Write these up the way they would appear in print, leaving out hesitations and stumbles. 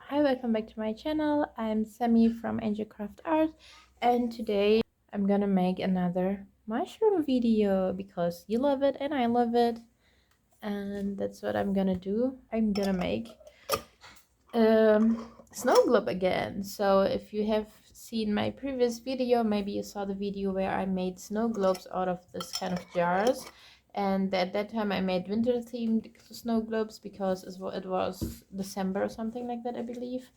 Hi, welcome back to my channel. I'm Sammy from Angel Craft Art, and today I'm gonna make another mushroom video because you love it and I love it, and that's what I'm gonna do. I'm gonna make snow globe again. So if you have seen my previous video, maybe you saw the video where I made snow globes out of this kind of jars, and at that time I made winter themed snow globes because it was December or something like that, I believe.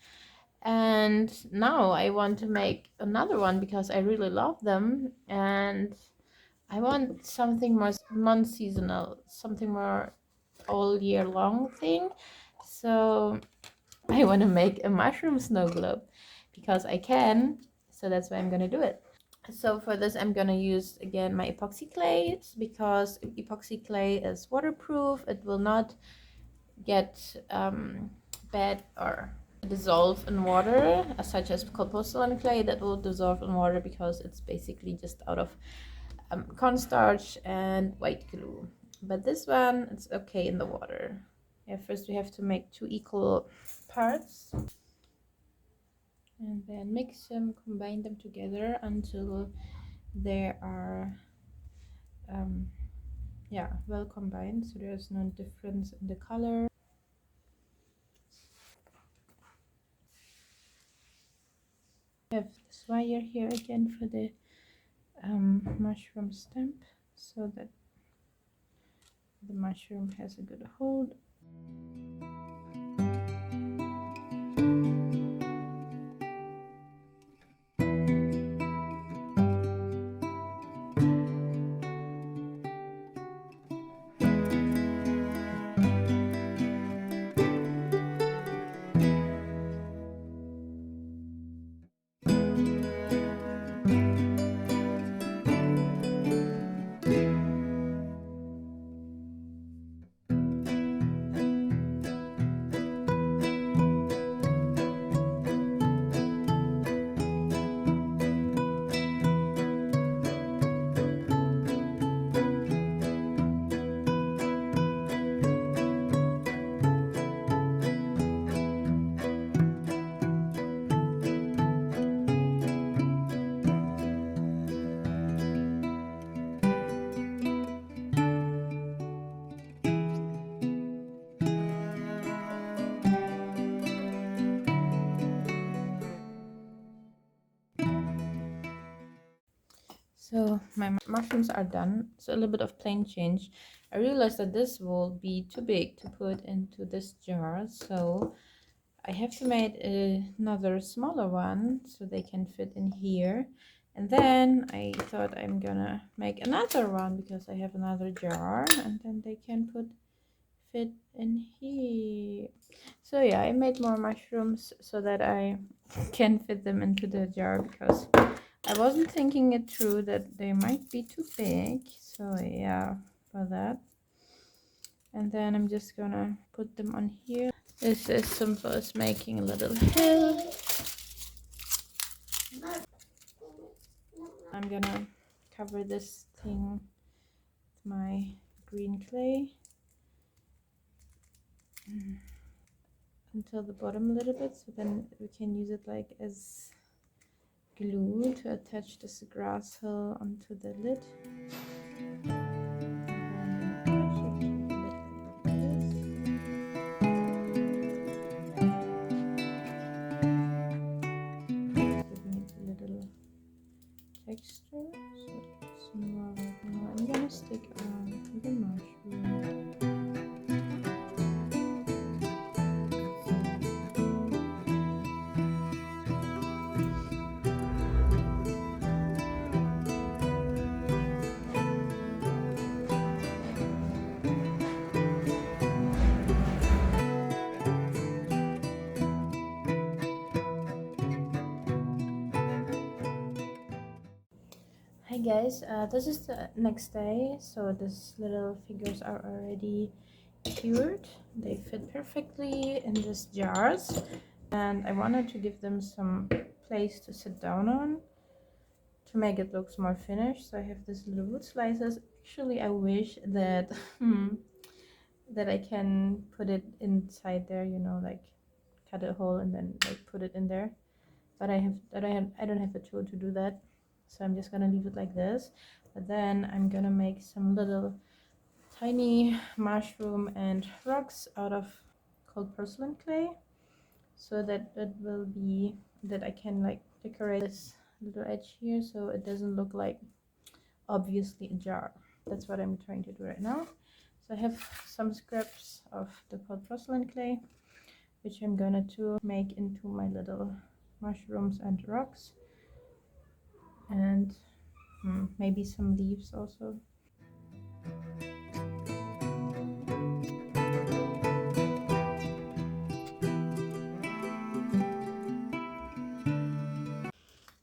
And now I want to make another one because I really love them, and I want something more non-seasonal, something more all year long thing. So I want to make a mushroom snow globe because I can, so that's why I'm gonna do it. So for this I'm gonna use again my epoxy clay because epoxy clay is waterproof. It will not get bad or dissolve in water, such as porcelain clay that will dissolve in water because it's basically just out of cornstarch and white glue. But this one, it's okay in the water. Yeah, first we have to make 2 equal parts and then mix them, combine them together until they are yeah, well combined, so there's no difference in the color. I have this wire here again for the mushroom stamp so that the mushroom has a good hold. So my mushrooms are done. So a little bit of plain change. I realized that this will be too big to put into this jar, so I have to make another smaller one so they can fit in here. And then I thought I'm gonna make another one because I have another jar, and then they can fit in here. So yeah, I made more mushrooms so that I can fit them into the jar because I wasn't thinking it through that they might be too big. So yeah, for that. And then I'm just gonna put them on here. This is simple as making a little hill. I'm gonna cover this thing with my green clay until the bottom a little bit, so then we can use it like as glue to attach this grass hill onto the lid. Texture, so it's more like now I'm gonna stick on the mushroom. Hi guys, this is the next day, so these little figures are already cured. They fit perfectly in these jars, and I wanted to give them some place to sit down on to make it look more finished. So I have these little wood slices. Actually, I wish that that I can put it inside there, you know, like cut a hole and then like put it in there. But I don't have a tool to do that, so I'm just gonna leave it like this. But then I'm gonna make some little tiny mushroom and rocks out of cold porcelain clay, so that it will be that I can like decorate this little edge here so it doesn't look like obviously a jar. That's what I'm trying to do right now. So I have some scraps of the cold porcelain clay, which I'm gonna to make into my little mushrooms and rocks, and maybe some leaves also.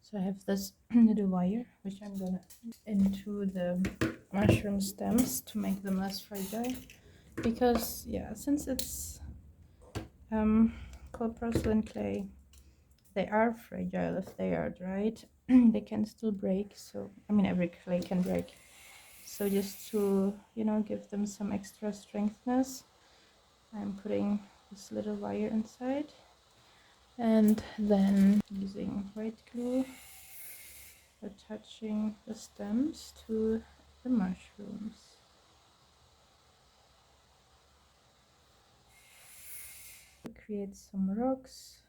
So I have this little wire which I'm gonna into the mushroom stems to make them less fragile, because yeah, since it's cold porcelain clay, they are fragile if they are dried. They can still break, so I mean every clay can break, so just to, you know, give them some extra strengthness, I'm putting this little wire inside and then using white glue attaching the stems to the mushrooms. Create some rocks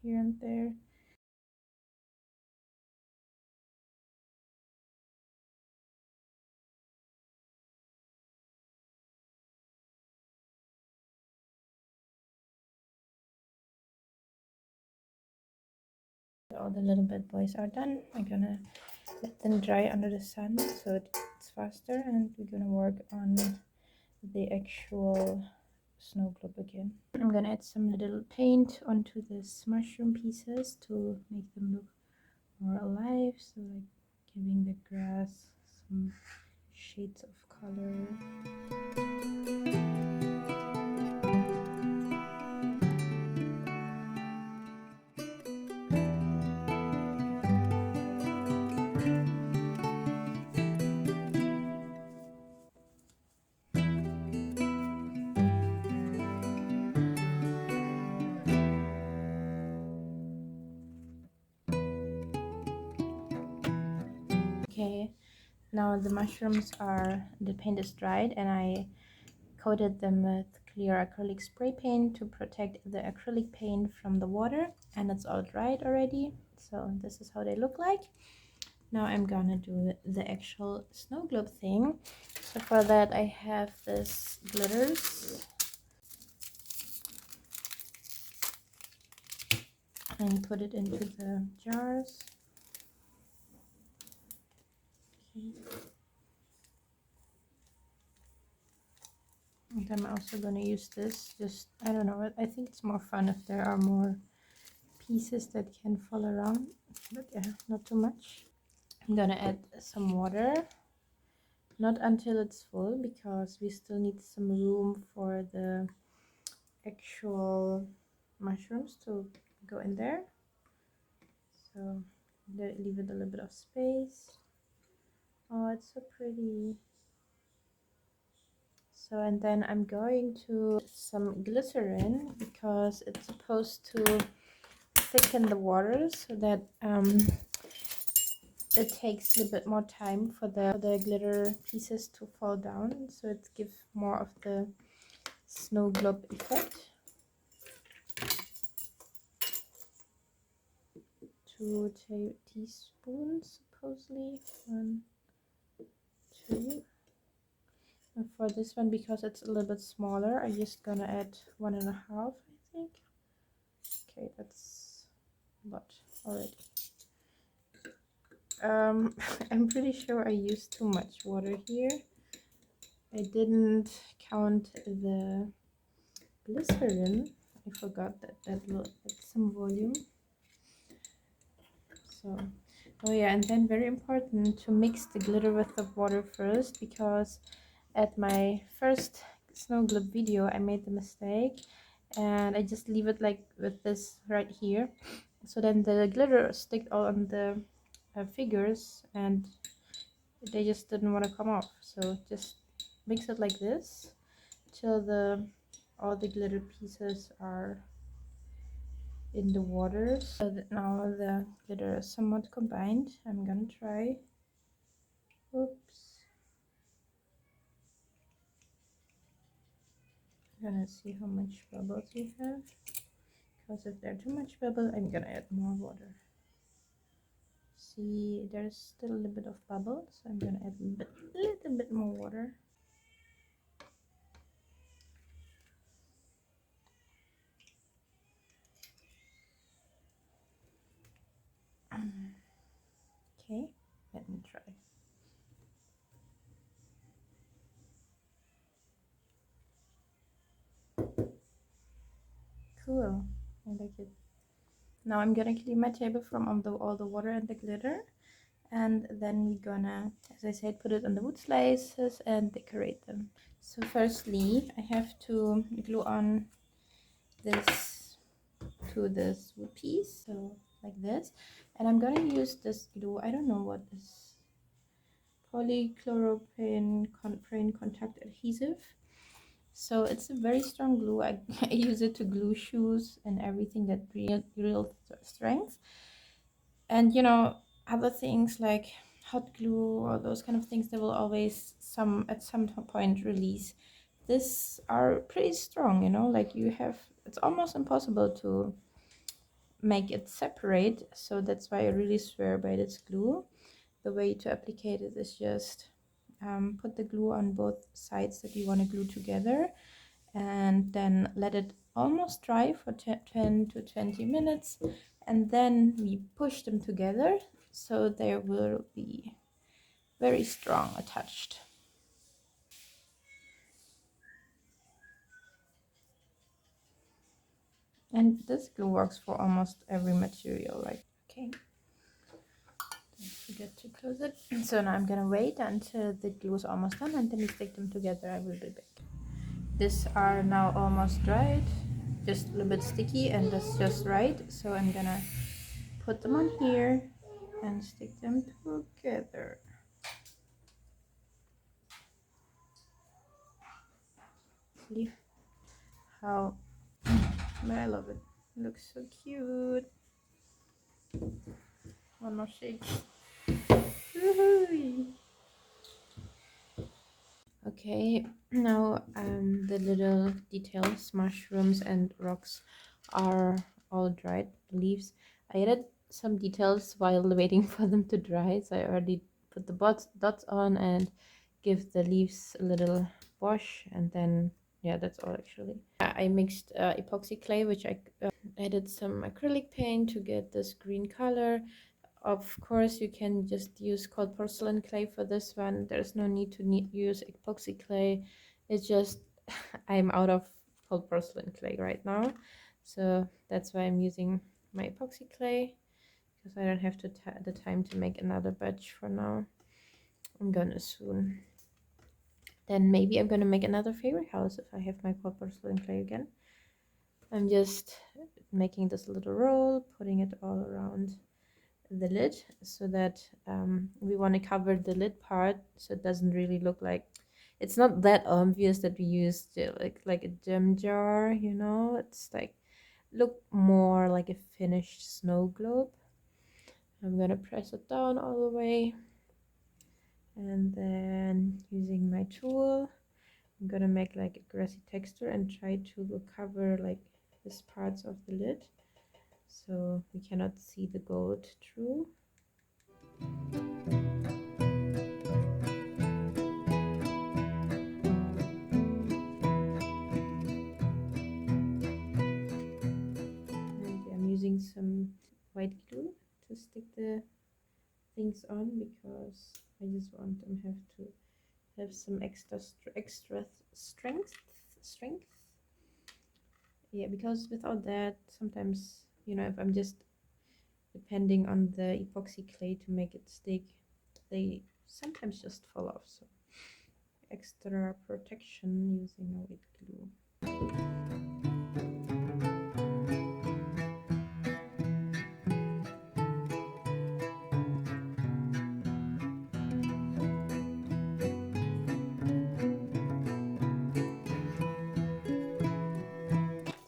here and there. All the little bad boys are done. I'm gonna let them dry under the sun so it's faster, and we're gonna work on the actual snow globe again. I'm gonna add some little paint onto these mushroom pieces to make them look more alive, so like giving the grass some shades of color. Okay, now the mushrooms the paint is dried, and I coated them with clear acrylic spray paint to protect the acrylic paint from the water, and it's all dried already. So this is how they look like. Now I'm gonna do the actual snow globe thing. So for that I have this glitters, and put it into the jars. Okay. And I'm also going to use this, just, I don't know, I think it's more fun if there are more pieces that can fall around, but yeah, not too much. I'm going to add some water, not until it's full, because we still need some room for the actual mushrooms to go in there. So leave it a little bit of space. Oh, it's so pretty. So, and then I'm going to some glycerin, because it's supposed to thicken the water so that it takes a little bit more time for the glitter pieces to fall down, so it gives more of the snow globe effect. 2 teaspoons supposedly. 1, 2. And for this one, because it's a little bit smaller, I'm just gonna add 1.5, I think. Okay, that's a lot already. I'm pretty sure I used too much water here. I didn't count the glycerin. I forgot that will add some volume. So, oh yeah, and then very important to mix the glitter with the water first, because at my first snow globe video I made the mistake and I just leave it like with this right here, so then the glitter stick all on the figures and they just didn't want to come off. So just mix it like this till all the glitter pieces are in the water. So that now the glitter is somewhat combined. I'm gonna try. Oops. I'm gonna see how much bubbles we have. Because if there's too much bubble, I'm gonna add more water. See, there's still a little bit of bubble, so I'm gonna add a little bit more water. Okay, let me try. Cool, I like it. Now I'm gonna clean my table from all the water and the glitter, and then we're gonna, as I said, put it on the wood slices and decorate them. So firstly, I have to glue on this to this wood piece, so like this, and I'm gonna use this glue. I don't know what this polychloroprene contact adhesive. So it's a very strong glue. I use it to glue shoes and everything that real strength. And you know, other things like hot glue or those kind of things, they will always at some point release. These are pretty strong, you know, like you have, it's almost impossible to make it separate. So that's why I really swear by this glue. The way to apply it is just put the glue on both sides that you want to glue together, and then let it almost dry for 10 to 20 minutes, and then we push them together so they will be very strong attached. And this glue works for almost every material, like, okay, don't forget to close it. So now I'm gonna wait until the glue is almost done, and then we stick them together. I will be back. These are now almost dried, just a little bit sticky, and that's just right. So I'm gonna put them on here and stick them together. See how I love it. It looks so cute. One more shake. Okay, now the little details, mushrooms and rocks, are all dried. The leaves, I added some details while waiting for them to dry, so I already put the dots on and give the leaves a little wash, and then yeah, that's all actually. I mixed epoxy clay, which I added some acrylic paint to get this green color. Of course, you can just use cold porcelain clay for this one. There's no need to use epoxy clay. It's just I'm out of cold porcelain clay right now, so that's why I'm using my epoxy clay, because I don't have the time to make another batch for now. I'm gonna soon. Then maybe I'm gonna make another fairy house if I have my cold porcelain clay again. I'm just making this little roll, putting it all around the lid, so that we want to cover the lid part so it doesn't really look like, it's not that obvious that we used like a gem jar, you know. It's like look more like a finished snow globe. I'm gonna press it down all the way, and then using my tool I'm gonna make like a grassy texture and try to cover like these parts of the lid so we cannot see the gold through. And I'm using some white glue to stick the things on, because I just want them to have some extra strength. Yeah, because without that, sometimes, you know, if I'm just depending on the epoxy clay to make it stick, they sometimes just fall off. So extra protection using a white glue.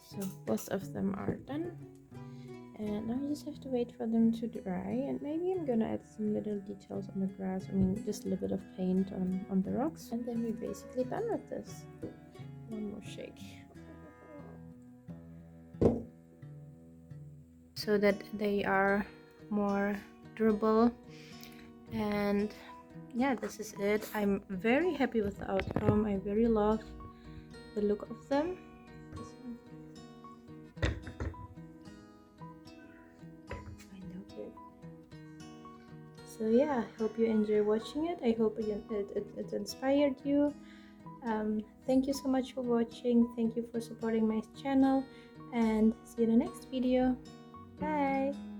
So both of them are done. just have to wait for them to dry, and maybe I'm gonna add some little details on the grass. I mean, just a little bit of paint on the rocks, and then we're basically done with this. One more shake so that they are more durable. And yeah, this is it. I'm very happy with the outcome. I very love the look of them. So yeah, I hope you enjoy watching it. I hope it inspired you. Thank you so much for watching. Thank you for supporting my channel, and see you in the next video. Bye.